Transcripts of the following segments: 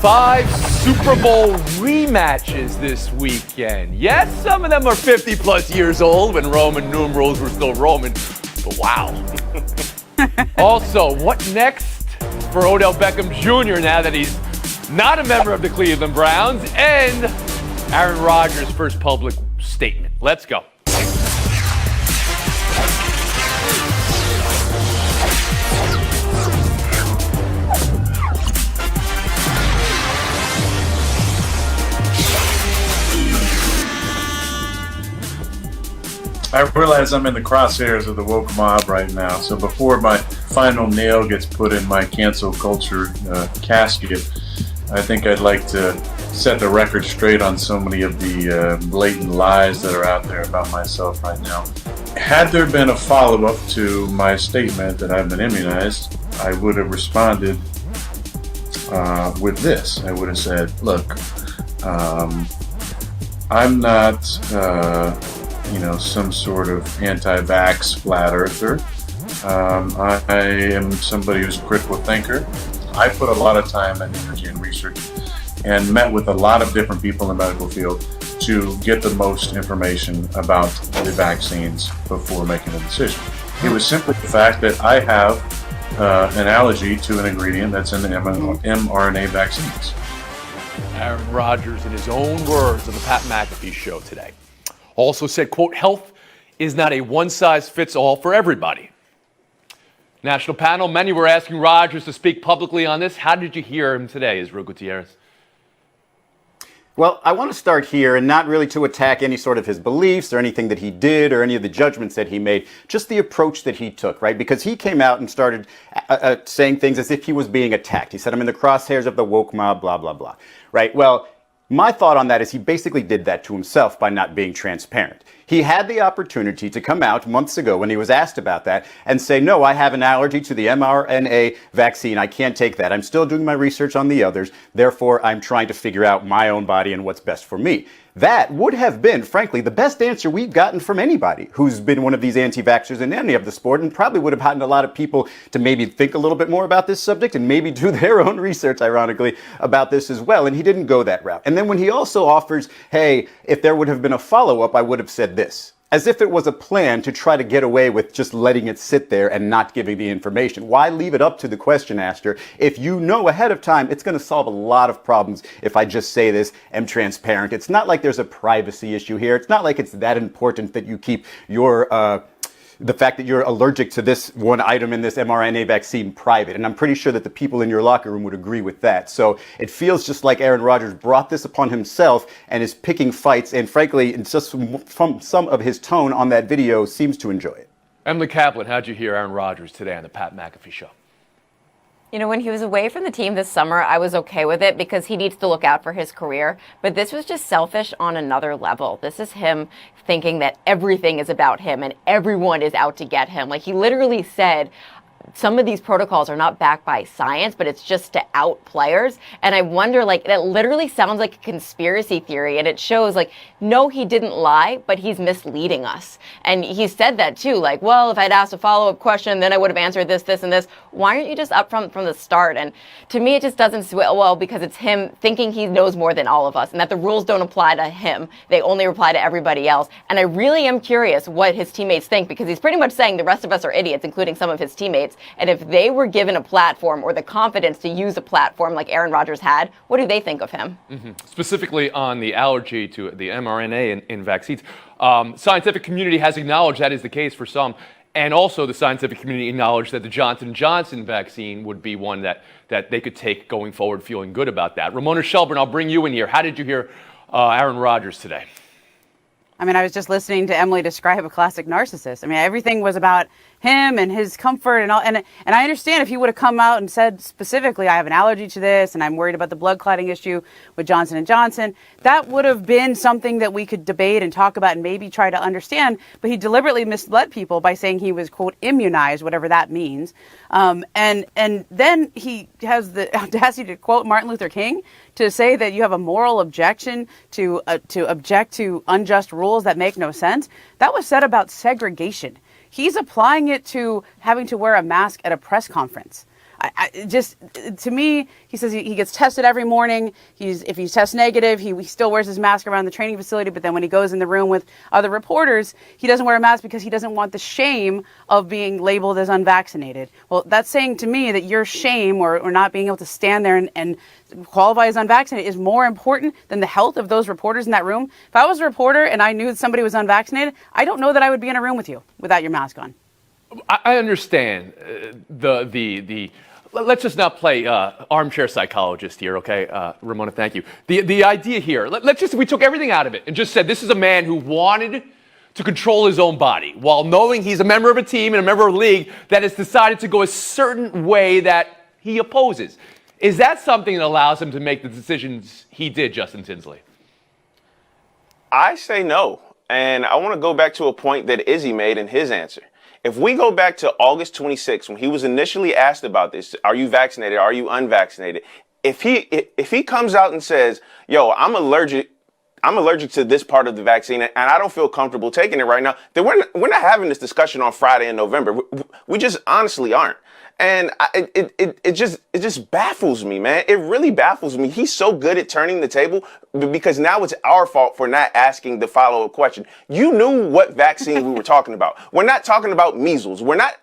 5 Super Bowl rematches this weekend. Yes, some of them are 50 plus years old when Roman numerals were still Roman, but wow. Also, what next for Odell Beckham Jr. now that he's not a member of the Cleveland Browns, and Aaron Rodgers' first public statement. Let's go. I realize I'm in the crosshairs of the woke mob right now, so before my final nail gets put in my cancel culture casket, I think I'd like to set the record straight on so many of the blatant lies that are out there about myself right now. Had there been a follow-up to my statement that I've been immunized, I would have responded with this. I would have said, look, I'm not some sort of anti-vax flat earther. I am somebody who's a critical thinker. I put a lot of time and energy and research and met with a lot of different people in the medical field to get the most information about the vaccines before making a decision. It was simply the fact that I have an allergy to an ingredient that's in the mRNA vaccines. Aaron Rodgers, in his own words on the Pat McAfee show today, also said, quote, health is not a one-size-fits-all for everybody. National panel, many were asking Rodgers to speak publicly on this. How did you hear him today, Israel Gutierrez? Well, I want to start here and not really to attack any sort of his beliefs or anything that he did or any of the judgments that he made, just the approach that he took, right? Because he came out and started saying things as if he was being attacked. He said, I'm in the crosshairs of the woke mob, blah, blah, blah, right? Well, my thought on that is he basically did that to himself by not being transparent. He had the opportunity to come out months ago when he was asked about that and say, no, I have an allergy to the mRNA vaccine. I can't take that. I'm still doing my research on the others. Therefore, I'm trying to figure out my own body and what's best for me. That would have been, frankly, the best answer we've gotten from anybody who's been one of these anti-vaxxers in any of the sport, and probably would have gotten a lot of people to maybe think a little bit more about this subject and maybe do their own research, ironically, about this as well. And he didn't go that route. And then when he also offers, hey, if there would have been a follow-up, I would have said this. As if it was a plan to try to get away with just letting it sit there and not giving the information. Why leave it up to the question asker if you know ahead of time it's going to solve a lot of problems if I just say this, am transparent? It's not like there's a privacy issue here. It's not like it's that important that you keep your the fact that you're allergic to this one item in this mRNA vaccine private. And I'm pretty sure that the people in your locker room would agree with that. So it feels just like Aaron Rodgers brought this upon himself and is picking fights. And frankly, just from some of his tone on that video, seems to enjoy it. Emily Kaplan, how'd you hear Aaron Rodgers today on the Pat McAfee show? You know, when he was away from the team this summer, I was okay with it because he needs to look out for his career. But this was just selfish on another level. This is him thinking that everything is about him and everyone is out to get him. Like, he literally said, some of these protocols are not backed by science, but it's just to out players. And I wonder, like, that literally sounds like a conspiracy theory. And it shows, like, no, he didn't lie, but he's misleading us. And he said that too, like, well, if I'd asked a follow-up question, then I would have answered this, this, and this. Why aren't you just upfront from the start? And to me, it just doesn't sit well because it's him thinking he knows more than all of us and that the rules don't apply to him. They only apply to everybody else. And I really am curious what his teammates think, because he's pretty much saying the rest of us are idiots, including some of his teammates. And if they were given a platform or the confidence to use a platform like Aaron Rodgers had, what do they think of him? Mm-hmm. Specifically on the allergy to the mRNA in vaccines, scientific community has acknowledged that is the case for some. And also the scientific community acknowledged that the Johnson & Johnson vaccine would be one that they could take going forward, feeling good about that. Ramona Shelburne, I'll bring you in here. How did you hear Aaron Rodgers today? I mean, I was just listening to Emily describe a classic narcissist. I mean, everything was about him and his comfort and all. And I understand if he would have come out and said specifically, I have an allergy to this and I'm worried about the blood clotting issue with Johnson & Johnson, that would have been something that we could debate and talk about and maybe try to understand. But he deliberately misled people by saying he was, quote, immunized, whatever that means. And then he has the audacity to quote Martin Luther King to say that you have a moral objection to object to unjust rules that make no sense. That was said about segregation. He's applying it to having to wear a mask at a press conference. To me, he says he gets tested every morning. If he's test negative, he still wears his mask around the training facility. But then when he goes in the room with other reporters, he doesn't wear a mask because he doesn't want the shame of being labeled as unvaccinated. Well, that's saying to me that your shame or not being able to stand there and qualify as unvaccinated is more important than the health of those reporters in that room. If I was a reporter and I knew that somebody was unvaccinated, I don't know that I would be in a room with you without your mask on. I understand let's just not play armchair psychologist here, okay? Ramona, thank you. The idea here, we took everything out of it and just said this is a man who wanted to control his own body while knowing he's a member of a team and a member of a league that has decided to go a certain way that he opposes. Is that something that allows him to make the decisions he did, Justin Tinsley? I say no. And I want to go back to a point that Izzy made in his answer. If we go back to August 26th, when he was initially asked about this, are you vaccinated? Are you unvaccinated? If he comes out and says, yo, I'm allergic to this part of the vaccine and I don't feel comfortable taking it right now, then we're not having this discussion on Friday in November. We just honestly aren't. And it just baffles me, man. It really baffles me. He's so good at turning the table because now it's our fault for not asking the follow-up question. You knew what vaccine we were talking about. We're not talking about measles. We're not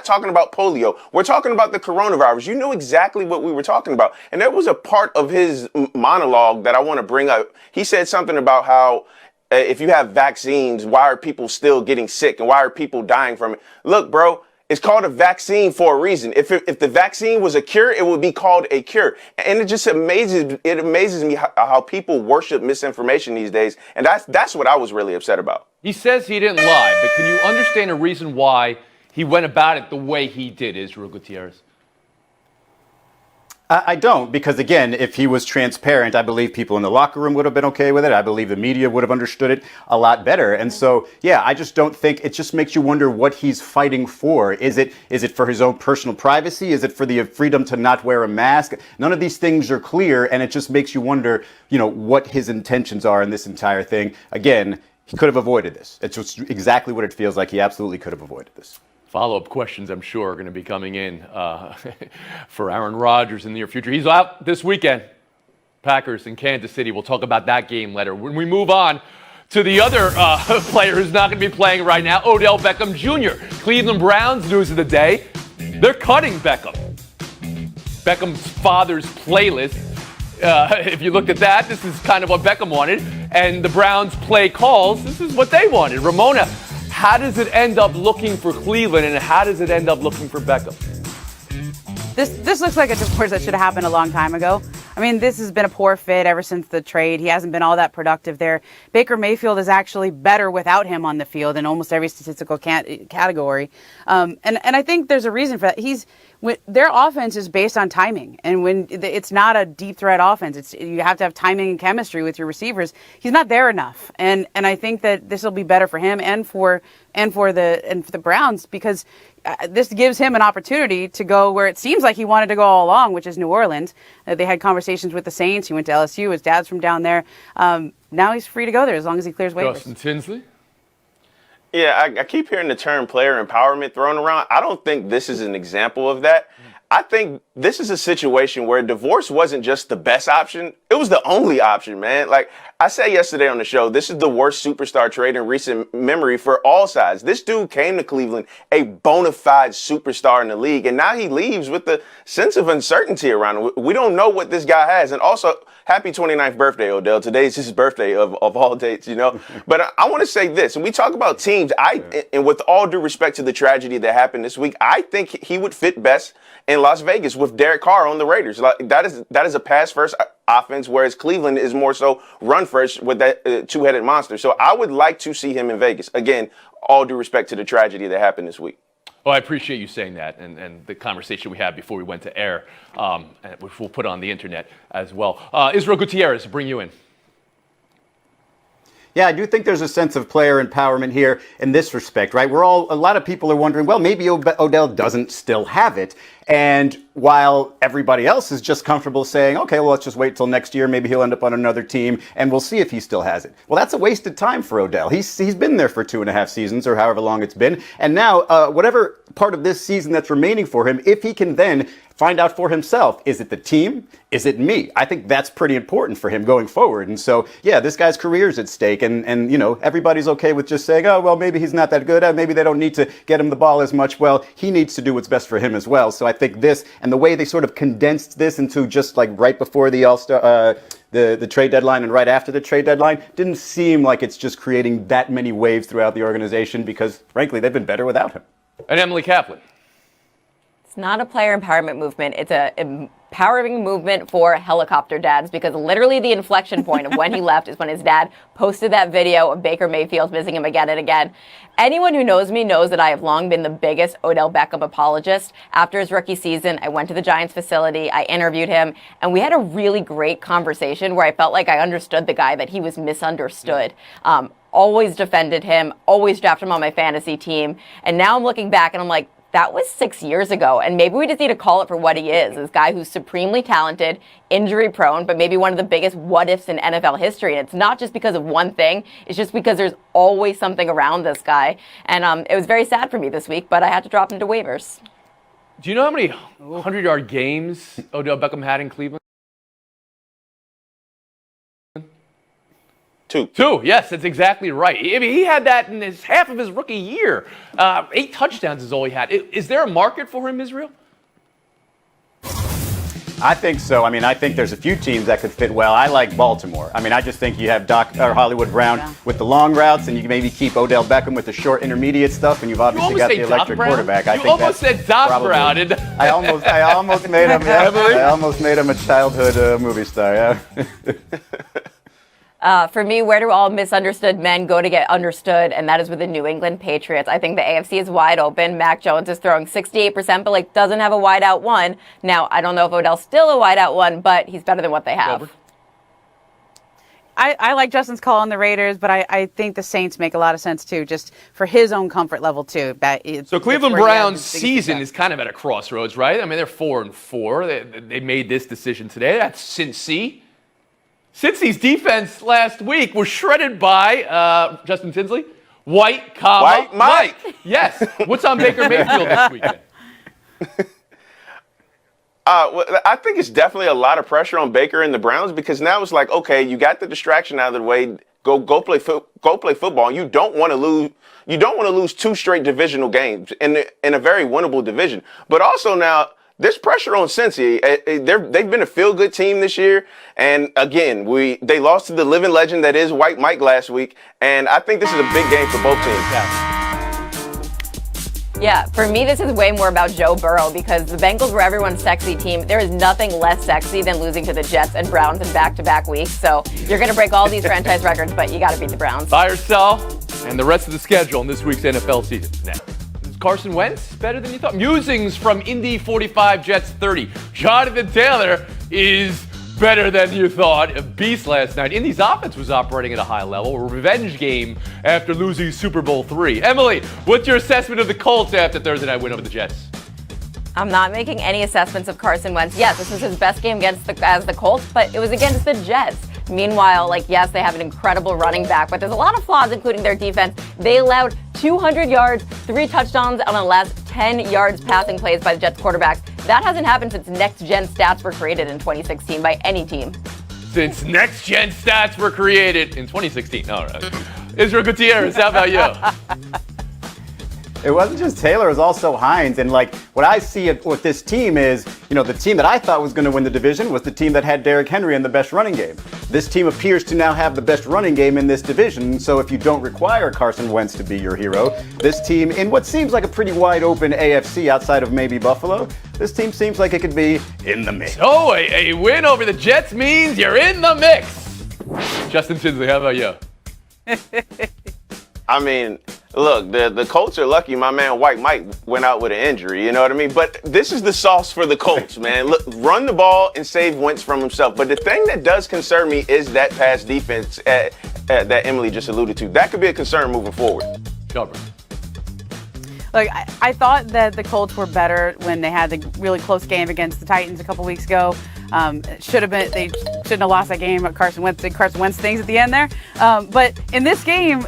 talking about polio. We're talking about the coronavirus. You knew exactly what we were talking about. And there was a part of his monologue that I want to bring up. He said something about how if you have vaccines, why are people still getting sick and why are people dying from it? Look, bro. It's called a vaccine for a reason. If the vaccine was a cure, it would be called a cure. And it just amazes me how people worship misinformation these days. And that's what I was really upset about. He says he didn't lie, but can you understand a reason why he went about it the way he did, Israel Gutierrez? I don't, because again, if he was transparent, I believe people in the locker room would have been okay with it. I believe the media would have understood it a lot better. And so, yeah, I just don't think, it just makes you wonder what he's fighting for. Is it for his own personal privacy? Is it for the freedom to not wear a mask? None of these things are clear, and it just makes you wonder, what his intentions are in this entire thing. Again, he could have avoided this. It's just exactly what it feels like. He absolutely could have avoided this. Follow-up questions, I'm sure, are going to be coming in for Aaron Rodgers in the near future. He's out this weekend. Packers in Kansas City. We'll talk about that game later. When we move on to the other player who's not going to be playing right now, Odell Beckham Jr. Cleveland Browns, news of the day. They're cutting Beckham. Beckham's father's playlist. If you looked at that, this is kind of what Beckham wanted. And the Browns play calls, this is what they wanted. Ramona, how does it end up looking for Cleveland, and how does it end up looking for Beckham? This looks like a divorce that should have happened a long time ago. I mean, this has been a poor fit ever since the trade. He hasn't been all that productive there. Baker Mayfield is actually better without him on the field in almost every statistical category. And I think there's a reason for that. Their offense is based on timing, and when it's not a deep threat offense, you have to have timing and chemistry with your receivers. He's not there enough, and I think that this will be better for him and for the Browns because this gives him an opportunity to go where it seems like he wanted to go all along, which is New Orleans. They had conversations with the Saints. He went to LSU. His dad's from down there. Now he's free to go there as long as he clears waivers. Justin Tinsley? Yeah, I keep hearing the term player empowerment thrown around. I don't think this is an example of that. I think this is a situation where divorce wasn't just the best option. It was the only option, man. Like I said yesterday on the show, this is the worst superstar trade in recent memory for all sides. This dude came to Cleveland, a bona fide superstar in the league, and now he leaves with the sense of uncertainty around him. We don't know what this guy has. And also, happy 29th birthday, Odell. Today's his birthday of all dates, But I want to say this. When we talk about teams, and with all due respect to the tragedy that happened this week, I think he would fit best in Las Vegas with Derek Carr on the Raiders. Like that is a pass-first offense, whereas Cleveland is more so run-first with that two-headed monster. So I would like to see him in Vegas. Again, all due respect to the tragedy that happened this week. Well, I appreciate you saying that and the conversation we had before we went to air, which we'll put on the internet as well. Israel Gutierrez, bring you in. Yeah, I do think there's a sense of player empowerment here in this respect, right? A lot of people are wondering, well, maybe Odell doesn't still have it. And while everybody else is just comfortable saying, okay, well, let's just wait till next year. Maybe he'll end up on another team and we'll see if he still has it. Well, that's a wasted time for Odell. He's been there for 2.5 seasons or however long it's been. And now whatever part of this season that's remaining for him, if he can then find out for himself, is it the team? Is it me? I think that's pretty important for him going forward. And so, yeah, this guy's career is at stake. And you know, everybody's okay with just saying, oh, well, maybe he's not that good. Maybe they don't need to get him the ball as much. Well, he needs to do what's best for him as well. So I think this, and the way they sort of condensed this into just like right before the All-Star, the trade deadline and right after the trade deadline, didn't seem like it's just creating that many waves throughout the organization because, frankly, they've been better without him. And Emily Kaplan. It's not a player empowerment movement. It's a empowering movement for helicopter dads, because literally the inflection point of when he left is when his dad posted that video of Baker Mayfield missing him again and again. Anyone who knows me knows that I have long been the biggest Odell Beckham apologist. After his rookie season, I went to the Giants facility, I interviewed him, and we had a really great conversation where I felt like I understood the guy, that he was misunderstood. Always defended him, always drafted him on my fantasy team. And now I'm looking back and I'm like, that was 6 years ago, and maybe we just need to call it for what he is. This guy who's supremely talented, injury prone, but maybe one of the biggest what ifs in NFL history. And it's not just because of one thing, it's just because there's always something around this guy. And it was very sad for me this week, but I had to drop him to waivers. Do you know how many 100-yard games Odell Beckham had in Cleveland? Two, yes, that's exactly right. I mean, he had that in half of his rookie year. 8 touchdowns is all he had. Is there a market for him, Israel? I think so. I mean, I think there's a few teams that could fit well. I like Baltimore. I mean, I just think you have Hollywood Brown with the long routes, and you can maybe keep Odell Beckham with the short intermediate stuff, and you've obviously got the electric quarterback. You almost said Doc Brown. I almost made him. Yeah, I almost made him a childhood movie star. Yeah. For me, where do all misunderstood men go to get understood? And that is with the New England Patriots. I think the AFC is wide open. Mac Jones is throwing 68%, but doesn't have a wide out one. Now, I don't know if Odell's still a wide out one, but he's better than what they have. I like Justin's call on the Raiders, but I think the Saints make a lot of sense too, just for his own comfort level too. So Cleveland Browns' season is kind of at a crossroads, right? I mean, they're 4-4. They made this decision today. That's Cincy. Cincy's defense last week was shredded by Justin Tinsley, White Mike. Yes. What's on Baker Mayfield this weekend? Well, I think it's definitely a lot of pressure on Baker and the Browns, because now it's like, okay, you got the distraction out of the way. Go play football. You don't want to lose. You don't want to lose 2 straight divisional games in a very winnable division. But also now, there's pressure on Cincy. They've been a feel-good team this year. And again, they lost to the living legend that is White Mike last week. And I think this is a big game for both teams. Yeah, for me, this is way more about Joe Burrow, because the Bengals were everyone's sexy team. There is nothing less sexy than losing to the Jets and Browns in back-to-back weeks. So you're going to break all these franchise records, but you got to beat the Browns. Buy or sell, and the rest of the schedule in this week's NFL season. Next. Carson Wentz better than you thought? Musings from Indy 45, Jets 30. Jonathan Taylor is better than you thought. A beast last night. Indy's offense was operating at a high level. A revenge game after losing Super Bowl III. Emily, what's your assessment of the Colts after Thursday night win over the Jets? I'm not making any assessments of Carson Wentz. Yes, this was his best game as the Colts, but it was against the Jets. Meanwhile, yes, they have an incredible running back, but there's a lot of flaws, including their defense. They allowed 200 yards, 3 touchdowns on the last 10 yards passing plays by the Jets quarterbacks. That hasn't happened since next-gen stats were created in 2016 by any team. Since next-gen stats were created in 2016. All right. Israel Gutierrez, how about you? It wasn't just Taylor, it was also Hines. And what I see with this team is, the team that I thought was going to win the division was the team that had Derrick Henry and the best running game. This team appears to now have the best running game in this division. So if you don't require Carson Wentz to be your hero, this team, in what seems like a pretty wide open AFC outside of maybe Buffalo, this team seems like it could be in the mix. So a win over the Jets means you're in the mix. Justin Tinsley, how about you? I mean, look, the Colts are lucky my man White Mike went out with an injury, you know what I mean? But this is the sauce for the Colts, man. Look, run the ball and save Wentz from himself. But the thing that does concern me is that pass defense that Emily just alluded to. That could be a concern moving forward. Cover. Look, I thought that the Colts were better when they had the really close game against the Titans a couple weeks ago. They shouldn't have lost that game. Carson Wentz did Carson Wentz things at the end there. But in this game,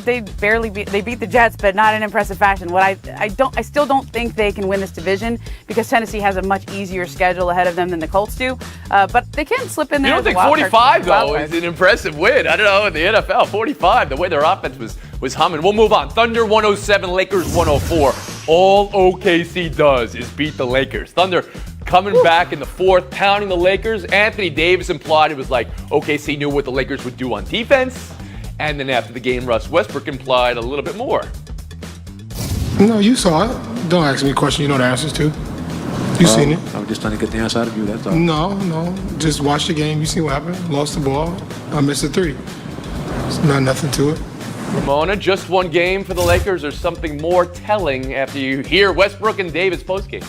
they beat the Jets, but not in impressive fashion. What I still don't think they can win this division because Tennessee has a much easier schedule ahead of them than the Colts do. But they can slip in there. You don't think 45 though is an impressive win? I don't know, in the NFL, 45, the way their offense was humming. We'll move on. Thunder 107, Lakers 104. All OKC does is beat the Lakers. Thunder coming back in the fourth, pounding the Lakers. Anthony Davis implied it was like OKC knew what the Lakers would do on defense. And then after the game, Russ Westbrook implied a little bit more. No, you saw it. Don't ask me a question you know the answers to. You seen it. I was just trying to get the answer out of you, that's all. No. Just watch the game. You see what happened. Lost the ball. I missed a three. It's not nothing to it. Ramona, just one game for the Lakers or something more telling after you hear Westbrook and Davis postgame?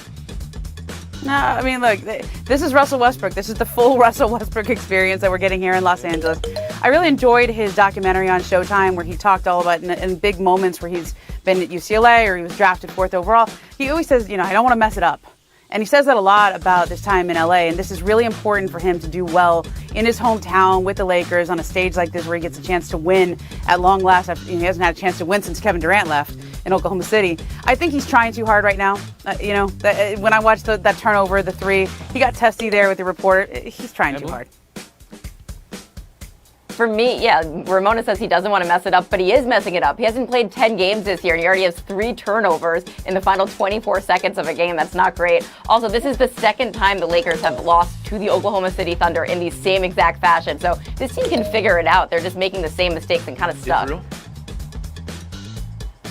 No, I mean, look, this is Russell Westbrook. This is the full Russell Westbrook experience that we're getting here in Los Angeles. I really enjoyed his documentary on Showtime where he talked all about in big moments where he's been at UCLA or he was drafted 4th overall. He always says, I don't want to mess it up. And he says that a lot about this time in LA, and this is really important for him to do well in his hometown with the Lakers on a stage like this where he gets a chance to win at long last. He hasn't had a chance to win since Kevin Durant left in Oklahoma City. I think he's trying too hard right now. When I watched that turnover, the three, he got testy there with the reporter. He's trying too hard. For me, yeah, Ramona says he doesn't want to mess it up, but he is messing it up. He hasn't played 10 games this year, and he already has 3 turnovers in the final 24 seconds of a game. That's not great. Also, this is the second time the Lakers have lost to the Oklahoma City Thunder in the same exact fashion. So this team can figure it out. They're just making the same mistakes and kind of stuck.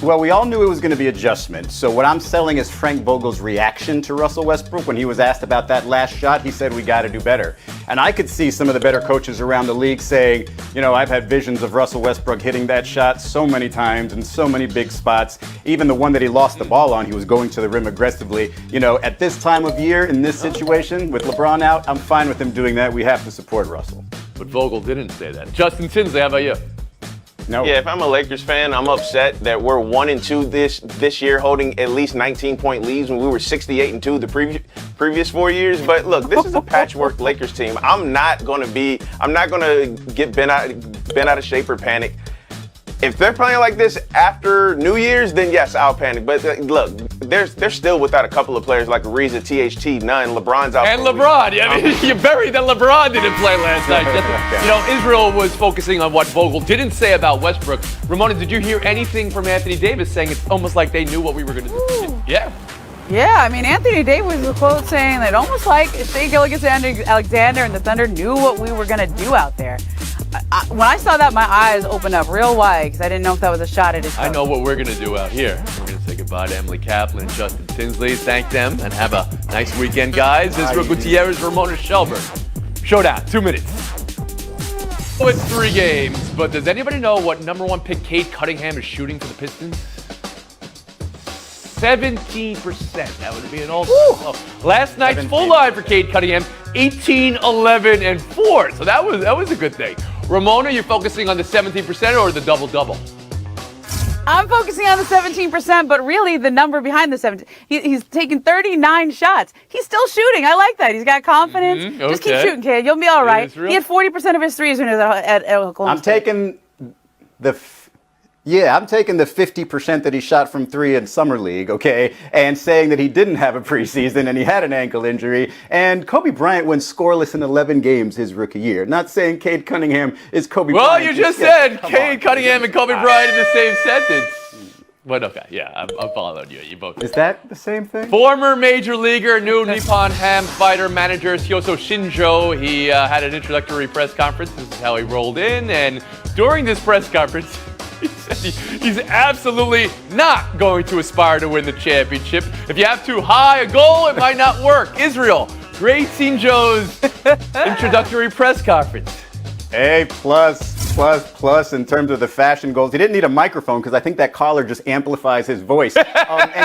Well, we all knew it was going to be adjustment. So what I'm selling is Frank Vogel's reaction to Russell Westbrook. When he was asked about that last shot, he said, we got to do better. And I could see some of the better coaches around the league saying, I've had visions of Russell Westbrook hitting that shot so many times in so many big spots. Even the one that he lost the ball on, he was going to the rim aggressively. At this time of year, in this situation, with LeBron out, I'm fine with him doing that. We have to support Russell. But Vogel didn't say that. Justin Tinsley, how about you? No. Yeah, if I'm a Lakers fan, I'm upset that we're 1-2 this year, holding at least 19-point leads when we were 68-2 the previous 4 years. But look, this is a patchwork Lakers team. I'm not gonna get bent out of shape or panic. If they're playing like this after New Year's, then yes, I'll panic. But look, they're still without a couple of players like Ariza, THT, none. LeBron's out. And LeBron. You buried that LeBron didn't play last night. Israel was focusing on what Vogel didn't say about Westbrook. Ramona, did you hear anything from Anthony Davis saying it's almost like they knew what we were going to do? Yeah. Yeah, I mean, Anthony Davis was a quote saying that almost like Shai Gilgeous-Alexander and the Thunder knew what we were going to do out there. When I saw that, my eyes opened up real wide because I didn't know if that was a shot at his coach. I know what we're going to do out here. We're going to say goodbye to Emily Kaplan and Justin Tinsley. Thank them and have a nice weekend, guys. Israel Gutierrez, Ramona Shelburne. Showdown, 2 minutes. It's 3 games, but does anybody know what number 1 pick Cade Cunningham is shooting for the Pistons? 17%. That would be an all-time. Last night's 17. full line for Cade Cunningham, 18, 11, and 4. So that was a good thing. Ramona, you're focusing on the 17% or the double-double? I'm focusing on the 17%, but really the number behind the 17. He's taken 39 shots. He's still shooting. I like that. He's got confidence. Just keep shooting, kid. You'll be all right. He had 40% of his threes when he was at Oklahoma State. I'm taking the 50% that he shot from 3 in Summer League, okay, and saying that he didn't have a preseason and he had an ankle injury. And Kobe Bryant went scoreless in 11 games his rookie year. Not saying Cade Cunningham is Kobe Bryant. Well, you just said Cade Cunningham and Kobe Bryant in the same sentence. But okay, yeah, I'm following you. You both. Is that the same thing? Former major leaguer, new Nippon Ham fighter manager Kyoso Shinjo. He had an introductory press conference. This is how he rolled in. And during this press conference, he said he's absolutely not going to aspire to win the championship. If you have too high a goal, it might not work. Israel, great Shinjo's introductory press conference. A plus in terms of the fashion goals. He didn't need a microphone because I think that collar just amplifies his voice. And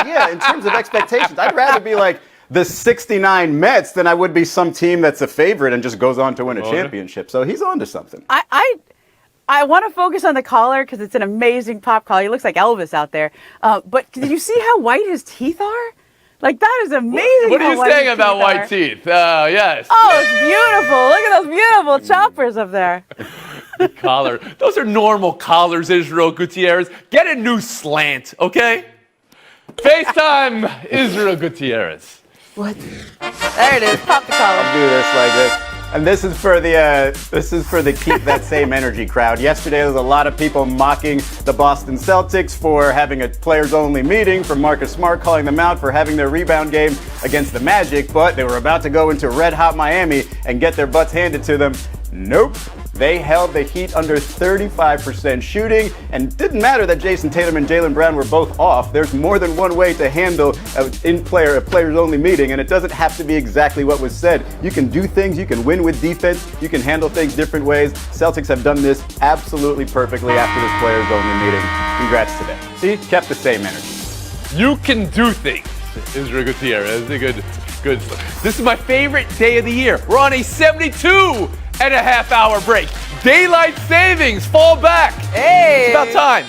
yeah, in terms of expectations, I'd rather be like the 69 Mets than I would be some team that's a favorite and just goes on to win a championship. So he's on to something. I want to focus on the collar because it's an amazing pop collar. He looks like Elvis out there. But did you see how white his teeth are? Like, that is amazing. What are you saying about white teeth? Yes. Oh, it's beautiful. Look at those beautiful choppers up there. Collar. Those are normal collars, Israel Gutierrez. Get a new slant, okay? FaceTime, Israel Gutierrez. What? There it is. Pop the collar. Do this like this. And this is for the keep that same energy crowd. Yesterday there was a lot of people mocking the Boston Celtics for having a players-only meeting, for Marcus Smart calling them out for having their rebound game against the Magic, but they were about to go into red-hot Miami and get their butts handed to them. Nope. They held the Heat under 35% shooting, and it didn't matter that Jason Tatum and Jaylen Brown were both off. There's more than one way to handle a players-only meeting, and it doesn't have to be exactly what was said. You can do things, you can win with defense, you can handle things different ways. Celtics have done this absolutely perfectly after this players-only meeting. Congrats to them. See, kept the same energy. You can do things, Israel Gutierrez. Good. This is my favorite day of the year. We're on a 72.5-hour break. Daylight savings, fall back. Hey! It's about time.